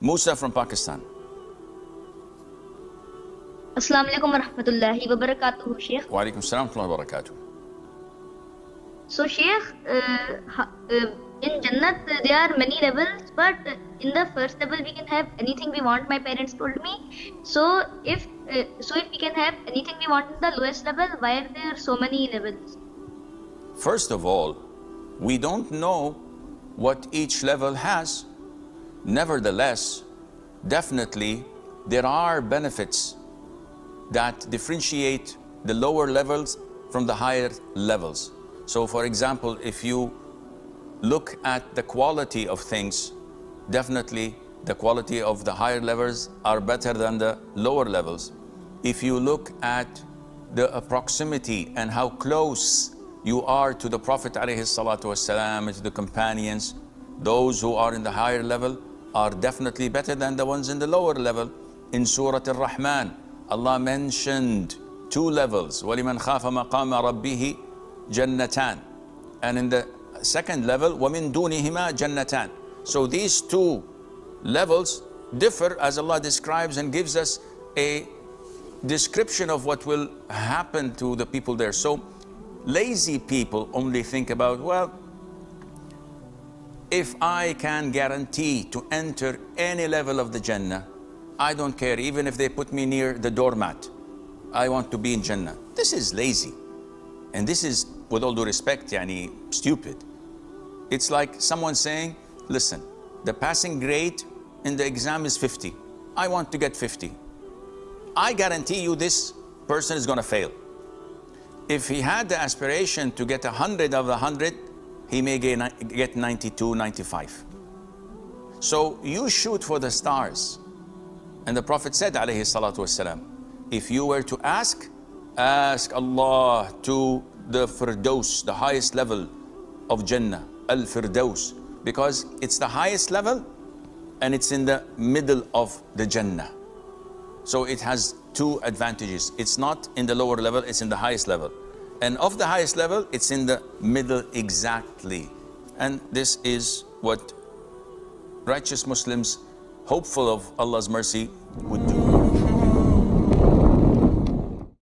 Musa from Pakistan. Assimalhakeem wa rahmatullahi wa barakatuhu, Sheikh. Wa alaikum assalam wa barakatuh. So, Sheikh, in Jannat there are many levels, but in the first level we can have anything we want. My parents told me. So, if we can have anything we want in the lowest level, why are there so many levels? First of all, we don't know what each level has. Nevertheless, definitely there are benefits that differentiate the lower levels from the higher levels. So for example, if you look at the quality of things, definitely the quality of the higher levels are better than the lower levels. If you look at the proximity and how close you are to the Prophet ﷺ and to the companions, those who are in the higher level are definitely better than the ones in the lower level. In Surah Al-Rahman, Allah mentioned two levels. وَلِمَنْ خَافَ مَقَامَ رَبِّهِ جَنَّتَانِ. And in the second level, وَمِن دُونِهِمَا جَنَّتَانِ. So these two levels differ as Allah describes and gives us a description of what will happen to the people there. So lazy people only think about, well, if I can guarantee to enter any level of the Jannah, I don't care, even if they put me near the doormat, I want to be in Jannah. This is lazy. And this is, with all due respect, yani, stupid. It's like someone saying, listen, the passing grade in the exam is 50. I want to get 50. I guarantee you this person is going to fail. If he had the aspiration to get 100 of the 100, he may get 92, 95. So you shoot for the stars. And the Prophet said, alayhi salatu wasalam, if you were to ask Allah to the Firdaus, the highest level of Jannah, Al-Firdaus, because it's the highest level and it's in the middle of the Jannah. So it has two advantages. It's not in the lower level, it's in the highest level. And of the highest level, it's in the middle exactly. And this is what righteous Muslims, hopeful of Allah's mercy, would do.